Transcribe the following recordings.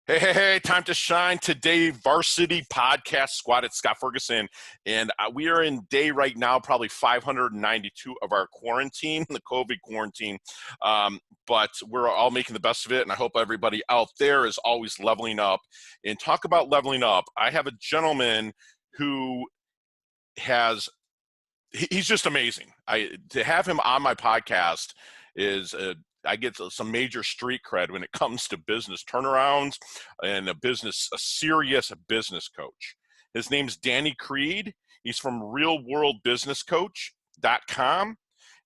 Hey, time to shine today, Varsity Podcast Squad. It's Scott Ferguson, and we are in day right now, probably 592 of our quarantine, the COVID quarantine, but we're all making the best of it, and I hope everybody out there is always leveling up. And talk about leveling up, I have a gentleman who he's just amazing. To have him on my podcast is I get some major street cred when it comes to business turnarounds and a serious business coach. His name's Danny Creed. He's from realworldbusinesscoach.com.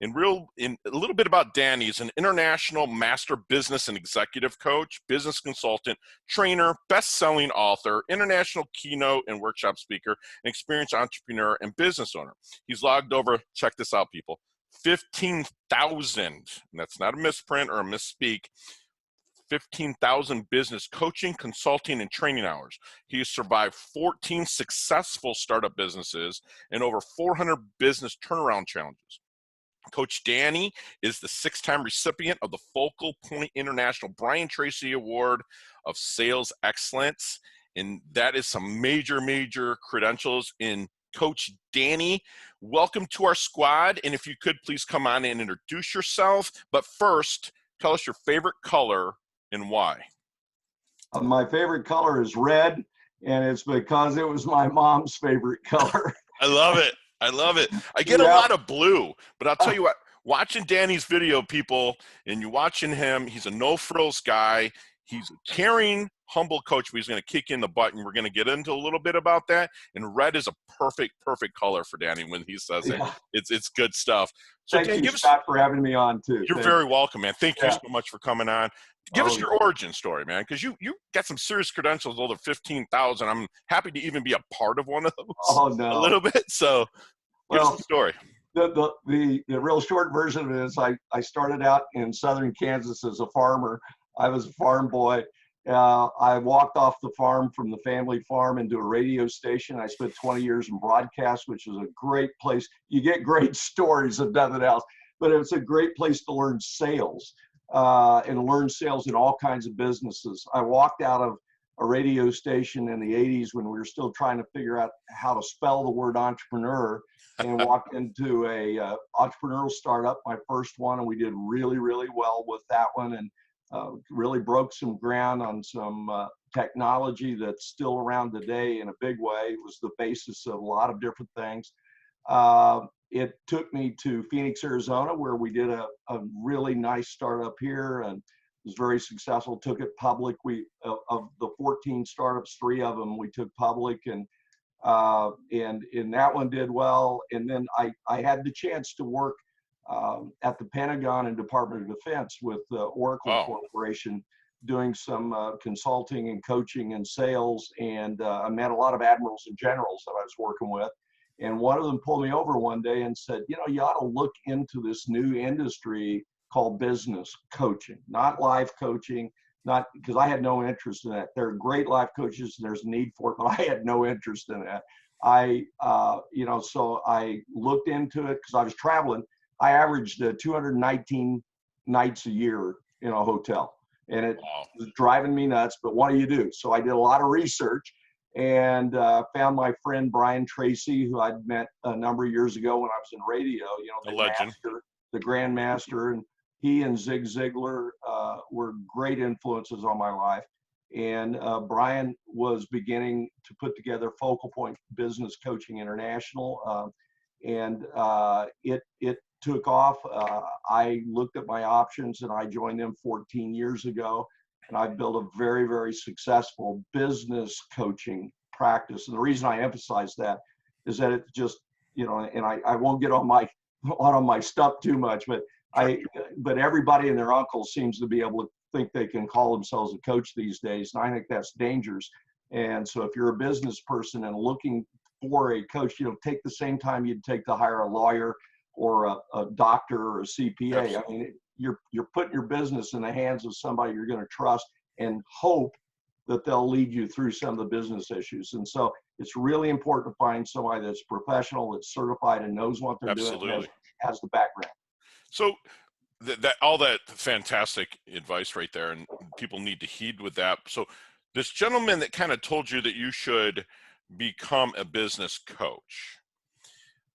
And a little bit about Danny. He's an international master business and executive coach, business consultant, trainer, best-selling author, international keynote and workshop speaker, an experienced entrepreneur and business owner. He's logged over, check this out, people, 15,000, and that's not a misprint or a misspeak, 15,000 business coaching, consulting, and training hours. He has survived 14 successful startup businesses and over 400 business turnaround challenges. Coach Danny is the 6-time recipient of the Focal Point International Brian Tracy Award of Sales Excellence, and that is some major credentials in Coach Danny. Welcome to our squad, and if you could please come on and introduce yourself, but first, tell us your favorite color and why. My favorite color is red, and it's because it was my mom's favorite color. I love it. I get a lot of blue, but I'll tell you what, watching Danny's video, people, and you're watching him, he's a no-frills guy. He's a caring, humble coach, but he's going to kick in the butt, and we're going to get into a little bit about that. And red is a perfect color for Danny when he says it. It's good stuff. So Thank Dan, you, Scott, for having me on, too. You're very welcome, man. Thank you so much for coming on. Give us your origin story, man, because you got some serious credentials, over 15,000. I'm happy to even be a part of one of those a little bit. So give us the story. The real short version of it is I started out in southern Kansas as a farmer. I was a farm boy. I walked off the farm from the family farm into a radio station. I spent 20 years in broadcast, which is a great place. You get great stories if nothing else, but it's a great place to learn sales and learn sales in all kinds of businesses. I walked out of a radio station in the 80s when we were still trying to figure out how to spell the word entrepreneur, and walked into a entrepreneurial startup, my first one, and we did really well with that one, and really broke some ground on some technology that's still around today in a big way. It was the basis of a lot of different things. It took me to Phoenix, Arizona, where we did a really nice startup here, and was very successful. Took it public. Of the 14 startups, 3 of them we took public, and that one did well. And then I had the chance to work at the Pentagon and Department of Defense with Oracle Corporation, doing some consulting and coaching and sales. And I met a lot of admirals and generals that I was working with. And one of them pulled me over one day and said, you ought to look into this new industry called business coaching, not life coaching, not because I had no interest in that. There are great life coaches and there's a need for it, but I had no interest in that. So I looked into it because I was traveling. I averaged 219 nights a year in a hotel, and it was driving me nuts, but what do you do? So I did a lot of research and found my friend Brian Tracy, who I'd met a number of years ago when I was in radio, the legend, the grandmaster, and he and Zig Ziglar were great influences on my life. And Brian was beginning to put together Focal Point Business Coaching International, and it took off. I looked at my options and I joined them 14 years ago, and I've built a very successful business coaching practice. And the reason I emphasize that is that it just, and I won't get on my stuff too much, but everybody and their uncle seems to be able to think they can call themselves a coach these days, and I think that's dangerous. And so if you're a business person and looking for a coach, take the same time you'd take to hire a lawyer or a doctor or a CPA. Absolutely. I mean, you're putting your business in the hands of somebody you're going to trust and hope that they'll lead you through some of the business issues. And so it's really important to find somebody that's professional, that's certified, and knows what they're doing, and has the background. So all that fantastic advice right there, and people need to heed with that. So this gentleman that kind of told you that you should become a business coach,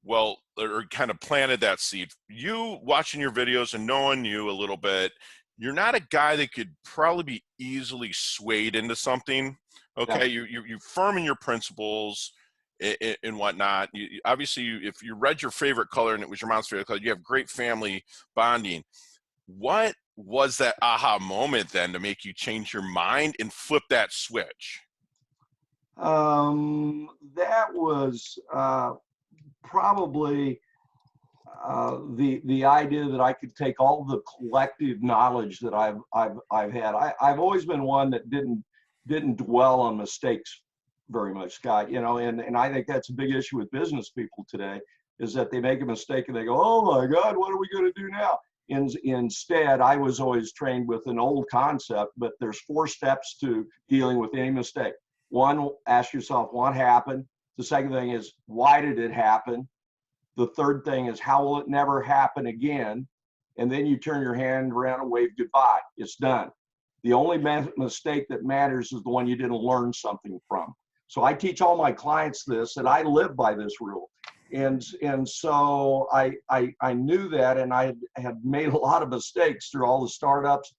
well, or kind of planted that seed. You watching your videos and knowing you a little bit, you're not a guy that could probably be easily swayed into something. Yeah. Okay, you firm in your principles and whatnot. Obviously, if you read your favorite color and it was your mom's favorite color, you have great family bonding. What was that aha moment then to make you change your mind and flip that switch? That was probably the idea that I could take all the collective knowledge that I've had. I've always been one that didn't dwell on mistakes very much, Scott. And I think that's a big issue with business people today, is that they make a mistake and they go, "Oh my God, what are we going to do now?" Instead, I was always trained with an old concept, but there's 4 steps to dealing with any mistake. One, ask yourself what happened. The second thing is, why did it happen? The third thing is, how will it never happen again? And then you turn your hand around and wave goodbye. It's done. The only mistake that matters is the one you didn't learn something from. So I teach all my clients this, and I live by this rule. And so I knew that, and I had made a lot of mistakes through all the startups.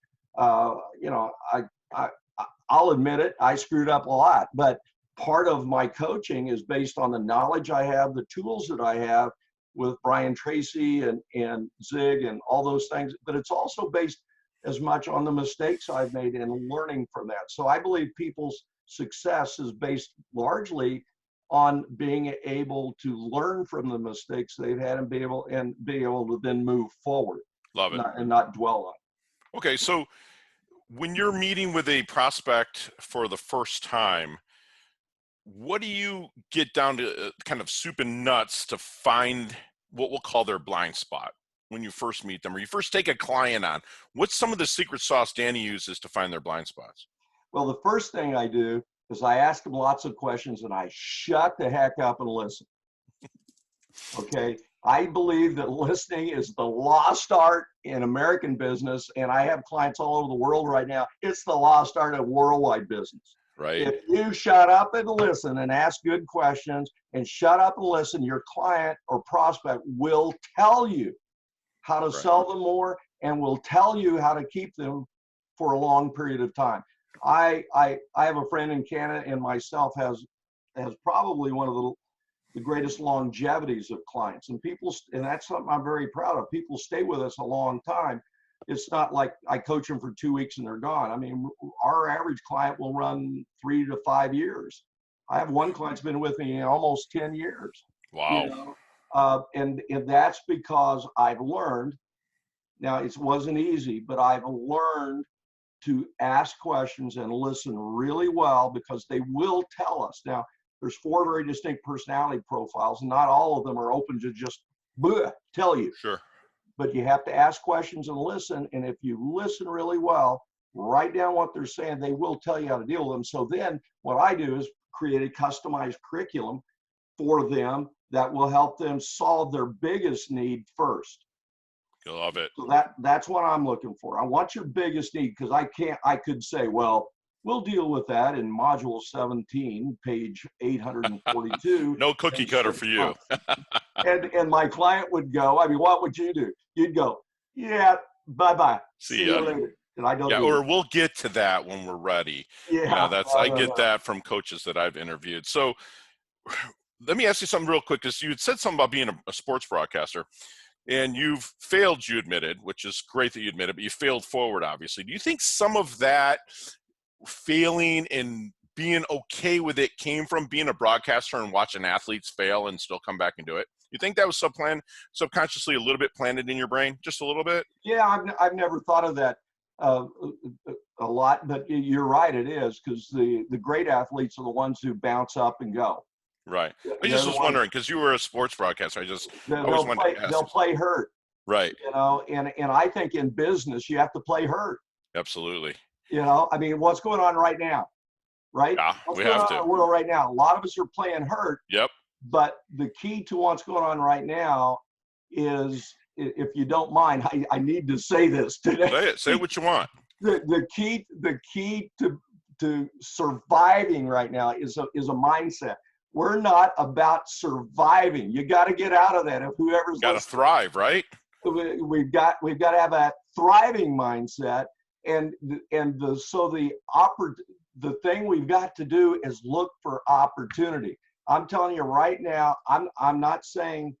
I'll admit it, I screwed up a lot, but part of my coaching is based on the knowledge I have, the tools that I have with Brian Tracy and Zig and all those things, but it's also based as much on the mistakes I've made and learning from that. So I believe people's success is based largely on being able to learn from the mistakes they've had and be able to then move forward. Love it. And not dwell on it. Okay, so when you're meeting with a prospect for the first time, what do you get down to kind of soup and nuts to find what we'll call their blind spot when you first meet them or you first take a client on? What's some of the secret sauce Danny uses to find their blind spots? Well, the first thing I do is I ask them lots of questions and I shut the heck up and listen. Okay. I believe that listening is the lost art in American business, and I have clients all over the world right now. It's the lost art of worldwide business. Right. If you shut up and listen and ask good questions and shut up and listen, your client or prospect will tell you how to sell them more and will tell you how to keep them for a long period of time. I have a friend in Canada, and myself has probably one of the greatest longevities of clients, and that's something I'm very proud of. People stay with us a long time. It's not like I coach them for 2 weeks and they're gone. I mean, our average client will run 3 to 5 years. I have one client's been with me almost 10 years. Wow. And that's because I've learned. Now, it wasn't easy, but I've learned to ask questions and listen really well, because they will tell us. Now, there's 4 very distinct personality profiles, and not all of them are open to just tell you. Sure. But you have to ask questions and listen. And if you listen really well, write down what they're saying, they will tell you how to deal with them. So then what I do is create a customized curriculum for them that will help them solve their biggest need first. I love it. So that's what I'm looking for. I want your biggest need, because I could say, well, we'll deal with that in module 17, page 842. No cookie cutter for you. and my client would go, I mean, what would you do? You'd go, yeah, bye-bye. See you later. And I don't. Yeah, or we'll get to that when we're ready. Yeah, I get that from coaches that I've interviewed. So let me ask you something real quick, because you had said something about being a sports broadcaster. And you've failed, you admitted, which is great that you admitted, but you failed forward, obviously. Do you think some of that failing and being okay with it came from being a broadcaster and watching athletes fail and still come back and do it? You think that was subconsciously a little bit planted in your brain, just a little bit? Yeah, I've never thought of that a lot, but you're right, it is, because the great athletes are the ones who bounce up and go. Right. I just was wondering, because you were a sports broadcaster. They'll play hurt. Right. And I think in business you have to play hurt. Absolutely. I mean, what's going on right now? Right? Yeah, what's going on in the world right now? A lot of us are playing hurt. Yep. But the key to what's going on right now is, if you don't mind, I need to say this today. Say it. Say what you want. The key to to surviving right now is a mindset. We're not about surviving. You got to get out of that. If whoever's Got to listening, thrive, right? we've got to have a thriving mindset. And the thing we've got to do is look for opportunity. I'm telling you right now, I'm not saying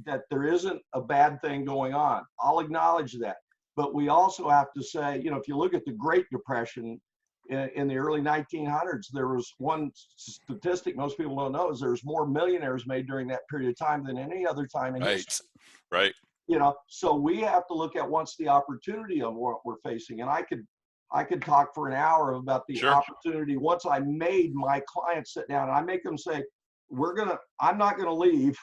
that there isn't a bad thing going on. I'll acknowledge that. But we also have to say, if you look at the Great Depression in the early 1900s, there was one statistic most people don't know is there's more millionaires made during that period of time than any other time in history. Right. So we have to look at what's the opportunity of what we're facing. And I could talk for an hour about the opportunity. Once I made my clients sit down and I make them say, I'm not going to leave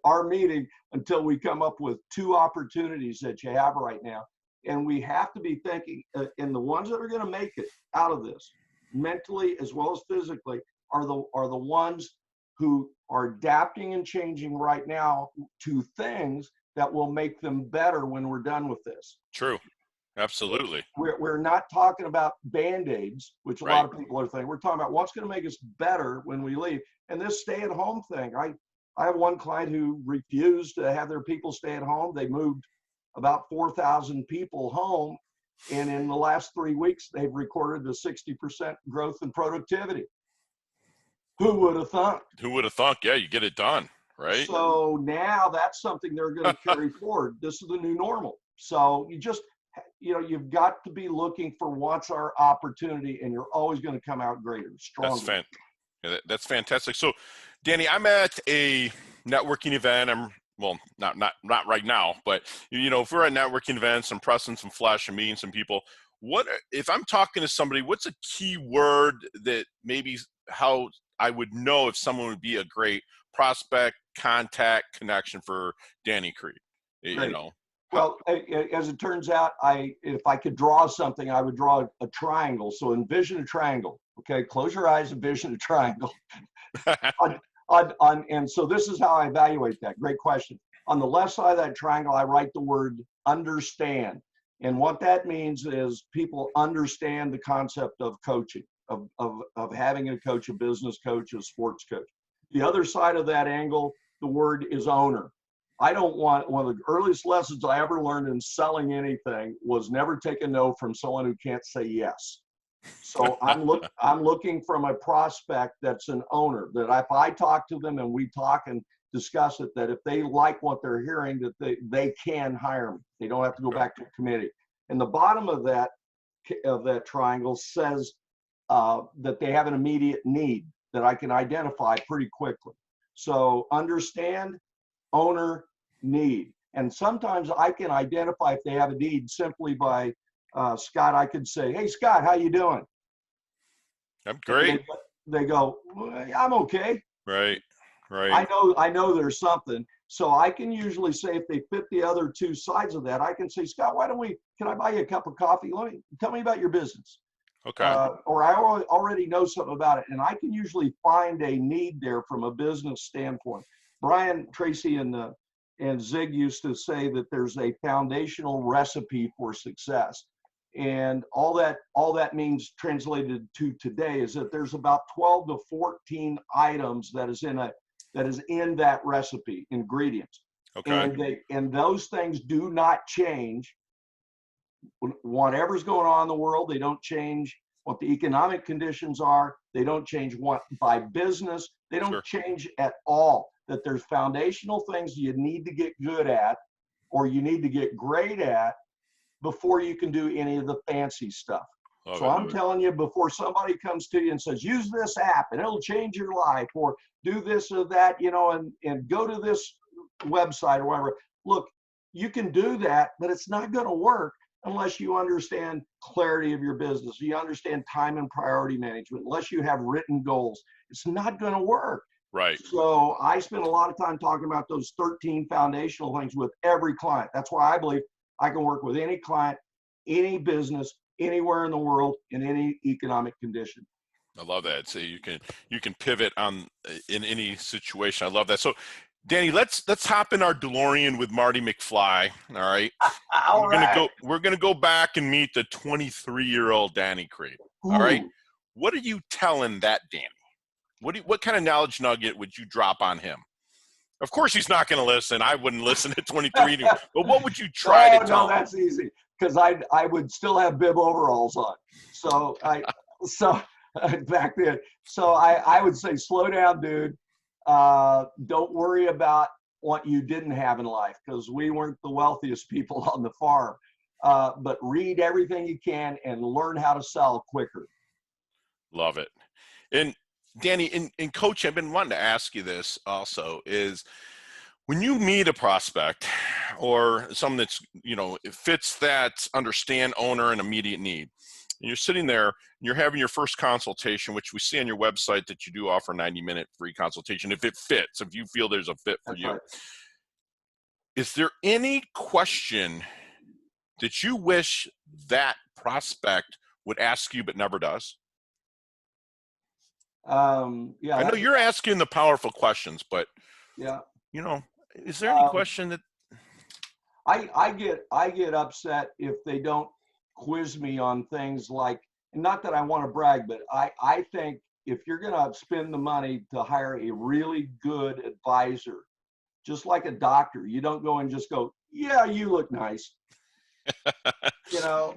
our meeting until we come up with 2 opportunities that you have right now. And we have to be thinking, and the ones that are going to make it out of this, mentally as well as physically, are the ones who are adapting and changing right now to things that will make them better when we're done with this. True. Absolutely. We're not talking about Band-Aids, which a lot of people are thinking. We're talking about what's going to make us better when we leave. And this stay-at-home thing, I have one client who refused to have their people stay at home. They moved about 4,000 people home. And in the last 3 weeks, they've recorded a 60% growth in productivity. Who would have thought? Who would have thought? Yeah, you get it done, right? So now that's something they're going to carry forward. This is the new normal. So you've got to be looking for what's our opportunity, and you're always going to come out greater, stronger. That's fantastic. So, Danny, I'm at a networking event. Not right now, but if we're at networking events, I'm pressing some flesh and meeting some people. If I'm talking to somebody, what's a key word that maybe how I would know if someone would be a great prospect, contact, connection for Danny Creed? Well, as it turns out, if I could draw something, I would draw a triangle. So envision a triangle. Okay, close your eyes, envision a triangle. And so this is how I evaluate that. Great question. On the left side of that triangle, I write the word understand. And what that means is people understand the concept of coaching, of having a coach, a business coach, a sports coach. The other side of that angle, the word is owner. One of the earliest lessons I ever learned in selling anything was never take a no from someone who can't say yes. So I'm looking from a prospect that's an owner, that if I talk to them and we talk and discuss it, that if they like what they're hearing, that they can hire me. They don't have to go back to a committee. And the bottom of that triangle says that they have an immediate need that I can identify pretty quickly. So understand, owner, need. And sometimes I can identify if they have a need simply by Scott. I could say, "Hey, Scott, how you doing?" I'm great. They go, well, "I'm okay." Right. I know there's something. So I can usually say, if they fit the other 2 sides of that, I can say, "Scott, can I buy you a cup of coffee? Tell me about your business." Okay. Or I already know something about it. And I can usually find a need there from a business standpoint. Brian Tracy and Zig used to say that there's a foundational recipe for success. And all that means, translated to today, is that there's about 12 to 14 items that is in that recipe, ingredients. Okay. And those things do not change. Whatever's going on in the world, they don't change what the economic conditions are. They don't change what by business. They don't change at all. That there's foundational things you need to get good at, or you need to get great at, before you can do any of the fancy stuff. So I'm telling you, before somebody comes to you and says, "Use this app and it'll change your life," or "Do this or that, and go to this website," or whatever. Look, you can do that, but it's not going to work unless you understand clarity of your business. You understand time and priority management. Unless you have written goals, it's not going to work. Right. So I spend a lot of time talking about those 13 foundational things with every client. That's why I believe I can work with any client, any business, anywhere in the world, in any economic condition. I love that. So you can pivot in any situation. I love that. So, Danny, let's hop in our DeLorean with Marty McFly. All right. We're gonna go back and meet the 23-year-old Danny Creed. All right. Ooh. What are you telling that Danny? What kind of knowledge nugget would you drop on him? Of course, he's not going to listen. I wouldn't listen at 23. But what would you try to tell No, him? that's easy because I would still have bib overalls on. So so back then. So I would say, slow down, dude. Don't worry about what you didn't have in life because we weren't the wealthiest people on the farm. But read everything you can and learn how to sell quicker. Love it. And Danny, in coach, I've been wanting to ask you this also is when you meet a prospect or someone that's, it fits that understand owner and immediate need, and you're sitting there and you're having your first consultation, which we see on your website that you do offer a 90-minute free consultation if it fits, if you feel there's a fit for That's you. right. Is there any question that you wish that prospect would ask you but never does? Yeah, I know you're asking the powerful questions, but yeah. is there any question that I get upset if they don't quiz me on things like, and not that I want to brag, but I think if you're going to spend the money to hire a really good advisor, just like a doctor, you don't go and just go, yeah, you look nice.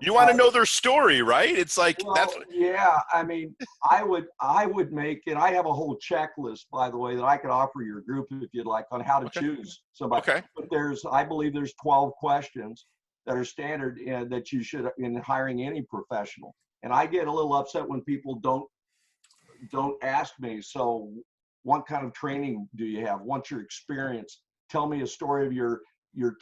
you want to know their story, right? It's like well, yeah. I mean, I would make, and I have a whole checklist, by the way, that I could offer your group if you'd like on how to Okay. choose somebody. Okay. But I believe there's 12 questions that are standard and that you should in hiring any professional. And I get a little upset when people don't ask me. So, what kind of training do you have? What's your experience? Tell me a story of your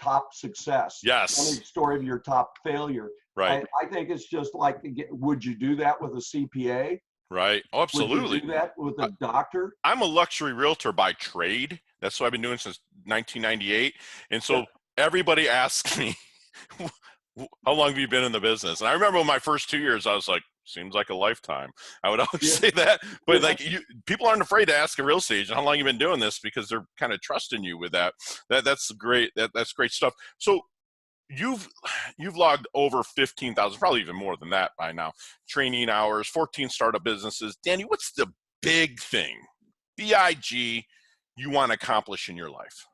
top success. Yes. Tell me a story of your top failure. Right. I think it's just like, would you do that with a CPA? Right. Oh, absolutely. Would you do that with a doctor? I'm a luxury realtor by trade. That's what I've been doing since 1998. And so everybody asks me, how long have you been in the business? And I remember in my first 2 years, I was like, seems like a lifetime. I would always say that, but people aren't afraid to ask a real estate agent how long you've been doing this because they're kind of trusting you with that. That's great. That's great stuff. So you've logged over 15,000, probably even more than that by now, training hours, 14 startup businesses. Danny, what's the big thing, BIG, you want to accomplish in your life?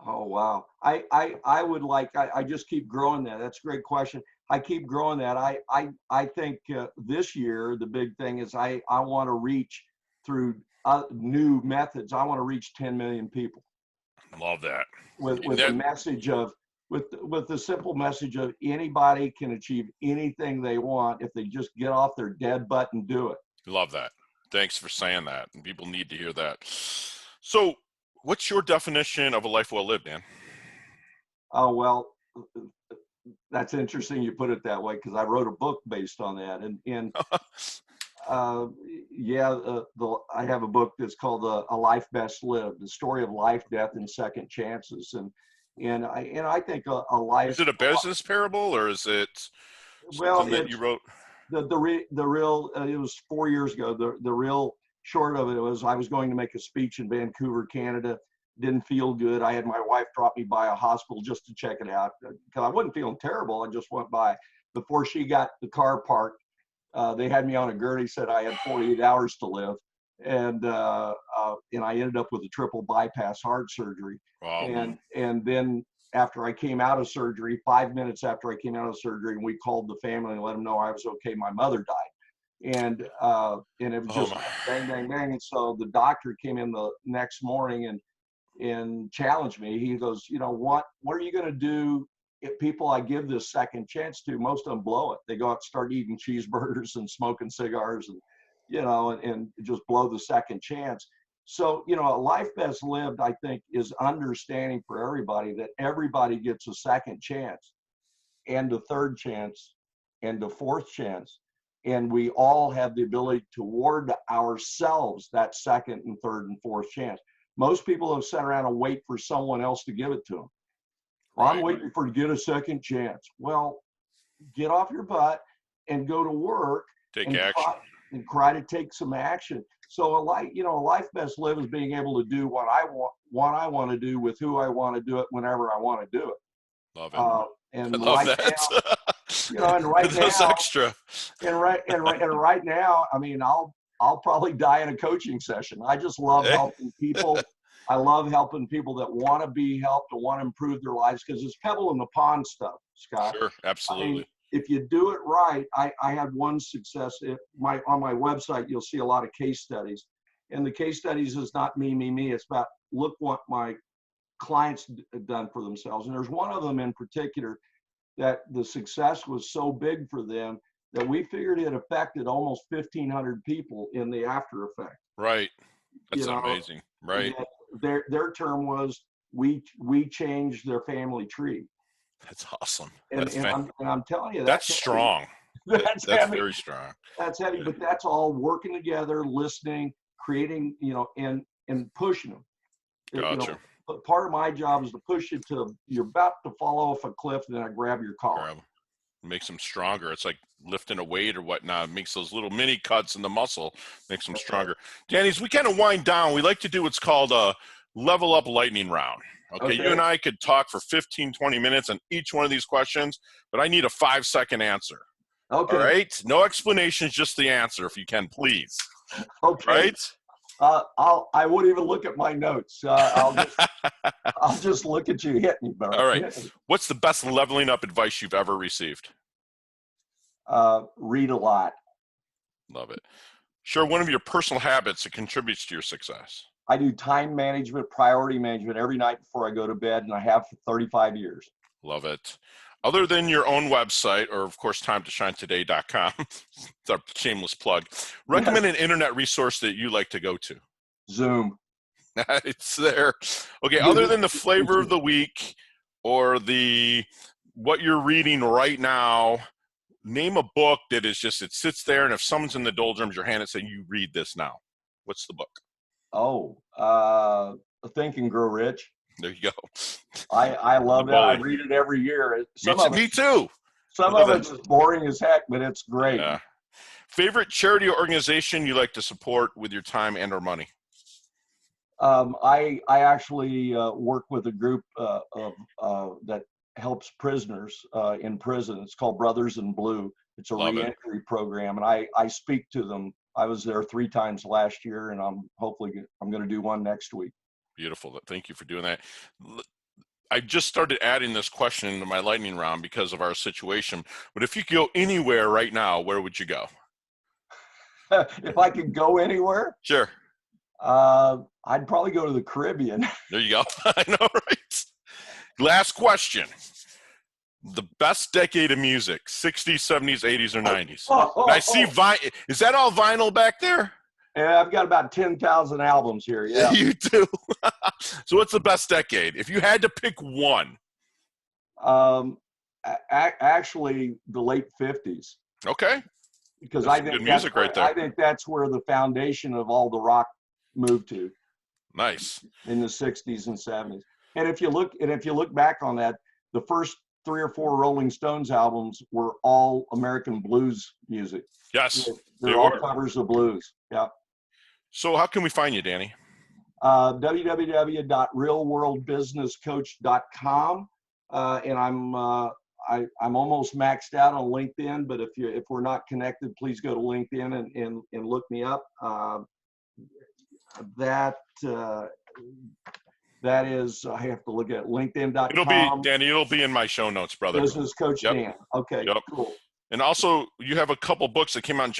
Oh, wow. I would like, I just keep growing that. That's a great question. I keep growing that. I think this year, the big thing is I want to reach through new methods. I want to reach 10 million people. Love that. With a message of, with the simple message of anybody can achieve anything they want if they just get off their dead butt and do it. Love that. Thanks for saying that. And people need to hear that. So what's your definition of a life well lived, Dan? Oh, well, that's interesting you put it that way because I wrote a book based on that. And I have a book that's called A Life Best Lived, the story of life, death, and second chances. And I think a life. Is it a business parable or is it something that you wrote? The real it was 4 years ago. The real short of it was I was going to make a speech in Vancouver, Canada. Didn't feel good. I had my wife drop me by a hospital just to check it out because I wasn't feeling terrible. I just went by. Before she got the car parked, they had me on a gurney. Said I had 48 hours to live, and I ended up with a triple bypass heart surgery. Wow. And then after I came out of surgery, 5 minutes after I came out of surgery, and we called the family and let them know I was okay. My mother died, and it was just bang, bang, bang. And so the doctor came in the next morning and challenged me. He goes, what are you going to do if people I give this second chance to? Most of them blow it. They go out and start eating cheeseburgers and smoking cigars and and just blow the second chance. So, a life best lived, I think, is understanding for everybody that everybody gets a second chance and a third chance and a fourth chance. And we all have the ability to award ourselves that second and third and fourth chance. Most people have sat around and wait for someone else to give it to them. Well, I'm waiting to get a second chance. Well, get off your butt and go to work. Take action. And try to take some action. So a life best lived is being able to do what I want to do with who I want to do it whenever I want to do it. Love it. And I love that. And right Those now, extra. right now, I mean, I'll probably die in a coaching session. I just love Eh, helping people. I love helping people that want to be helped and want to improve their lives, because it's pebble in the pond stuff, Scott. Sure, I mean, absolutely. if you do it right, I had one success. On my website, you'll see a lot of case studies, and the case studies is not me. It's about, look what my clients done for themselves. And there's one of them in particular that the success was so big for them that we figured it affected almost 1,500 people in the after effect. Right. You That's know, amazing. Right. their term was, we changed their family tree. That's awesome. And I'm telling you, That's that's heavy. strong. That's That's heavy. very strong. That's heavy. But that's all working together, listening, creating, and pushing them. Gotcha. But part of my job is to push you to, you're about to fall off a cliff, and then I grab your collar. Grab 'em. Makes them stronger. It's like lifting a weight or whatnot. It makes those little mini cuts in the muscle, makes them stronger. Danny, as we kind of wind down, we like to do what's called a level up lightning round. Okay, you and I could talk for 15, 20 minutes on each one of these questions, but I need a 5-second answer. Okay. All right? No explanations, just the answer, if you can, please. Okay. Right? I won't even look at my notes. I'll just look at you. Hit me, bro. All right. What's the best leveling up advice you've ever received? Read a lot. Love it. Share one of your personal habits that contributes to your success. I do time management, priority management every night before I go to bed, and I have for 35 years. Love it. Other than your own website, or of course, timetoshinetoday.com, it's our shameless plug, recommend an internet resource that you like to go to. Zoom. It's there. Okay, other than the flavor of the week or what you're reading right now, name a book that is just, it sits there, and if someone's in the doldrums, your hand and say, you read this now. What's the book? Think and Grow Rich. There you go. I love that. I read it every year. Me too. Some of it's boring as heck, but it's great. Yeah. Favorite charity or organization you like to support with your time and or money? I actually work with a group that helps prisoners in prison. It's called Brothers in Blue. It's a reentry program, and I speak to them. I was there 3 times last year, and I'm going to do one next week. Beautiful. Thank you for doing that. I just started adding this question into my lightning round because of our situation. But if you could go anywhere right now, where would you go? If I could go anywhere? Sure. I'd probably go to the Caribbean. There you go. I know, right? Last question. The best decade of music, 60s, 70s, 80s, or 90s? I see is that all vinyl back there? Yeah, I've got about 10,000 albums here. Yeah, you do. So what's the best decade? If you had to pick one. Actually, the late 50s. Okay. Because I think music right there. I think that's where the foundation of all the rock moved to. Nice. In the 60s and 70s. And if you look back on that, the first 3 or 4 Rolling Stones albums were all American blues music. Yes. They're all covers of blues. Yeah. So how can we find you, Danny? www.realworldbusinesscoach.com. And I'm almost maxed out on LinkedIn, but if we're not connected, please go to LinkedIn and look me up. That is, I have to look at LinkedIn.com. It'll be in my show notes, brother. Business Coach Dan. Okay, cool. And also, you have a couple books that came out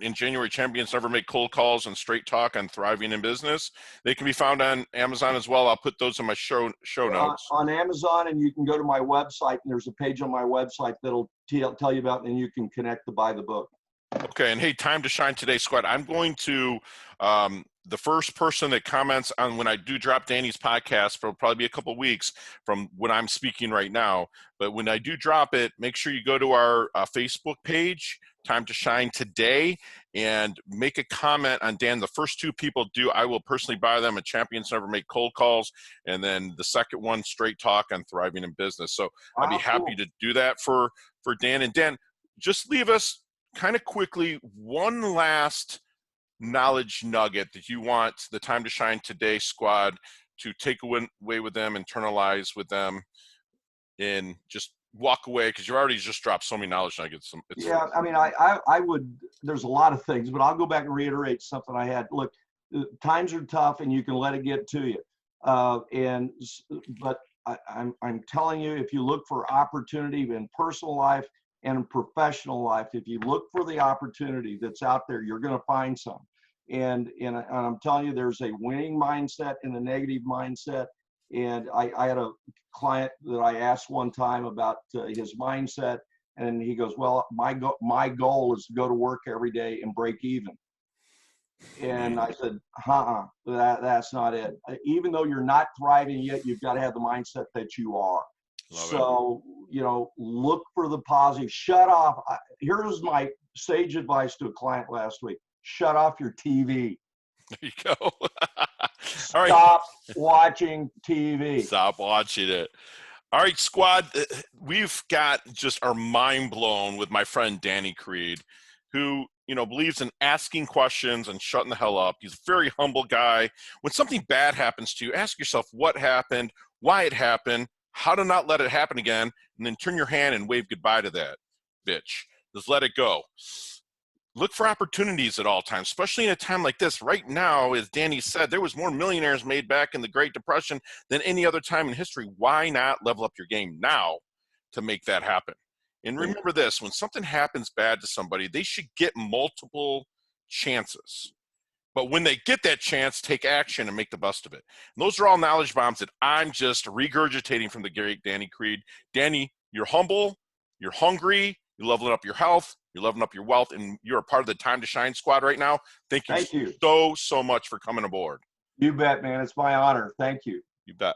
in January, Champions Never Make Cold Calls and Straight Talk on Thriving in Business. They can be found on Amazon as well. I'll put those in my show notes. On Amazon, and you can go to my website, and there's a page on my website that'll tell you about, and you can connect to buy the book. Okay, and hey, Time to Shine Today, Squad. I'm going to, the first person that comments on when I do drop Danny's podcast, for probably be a couple weeks from when I'm speaking right now, but when I do drop it, make sure you go to our Facebook page, Time to Shine Today, and make a comment on Dan. The first 2 people I will personally buy them a Champions Never Make Cold Calls, and then the second one, Straight Talk on Thriving in Business. So I'd be happy to do that for Dan. And Dan, just leave us kind of quickly one last knowledge nugget that you want the Time to Shine Today squad to take away with them, internalize with them in just walk away? Because you already just dropped so many knowledge nuggets. Yeah, I mean, I would, there's a lot of things, but I'll go back and reiterate something I had. Look, times are tough and you can let it get to you. But I'm telling you, if you look for opportunity in personal life and in professional life, if you look for the opportunity that's out there, you're going to find some. And I'm telling you, there's a winning mindset and a negative mindset. And I had a client that I asked one time about his mindset, and he goes, "Well, my goal is to go to work every day and break even." And I said, that's not it. Even though you're not thriving yet, you've got to have the mindset that you are. Love So, look for the positive. Shut off. Here's my sage advice to a client last week. Shut off your TV. it. There you go. All right. Stop watching TV. Stop watching it. All right, squad. We've got just our mind blown with my friend Danny Creed, who believes in asking questions and shutting the hell up. He's a very humble guy. When something bad happens to you, ask yourself what happened, why it happened, how to not let it happen again, and then turn your hand and wave goodbye to that bitch. Just let it go. Look for opportunities at all times, especially in a time like this. Right now, as Danny said, there was more millionaires made back in the Great Depression than any other time in history. Why not level up your game now to make that happen? And remember this, when something happens bad to somebody, they should get multiple chances. But when they get that chance, take action and make the best of it. And those are all knowledge bombs that I'm just regurgitating from the great Danny Creed. Danny, you're humble, you're hungry, you're leveling up your health, you're leveling up your wealth, and you're a part of the Time to Shine squad right now. Thank you Thank you. so much for coming aboard. You bet, man. It's my honor. Thank you. You bet.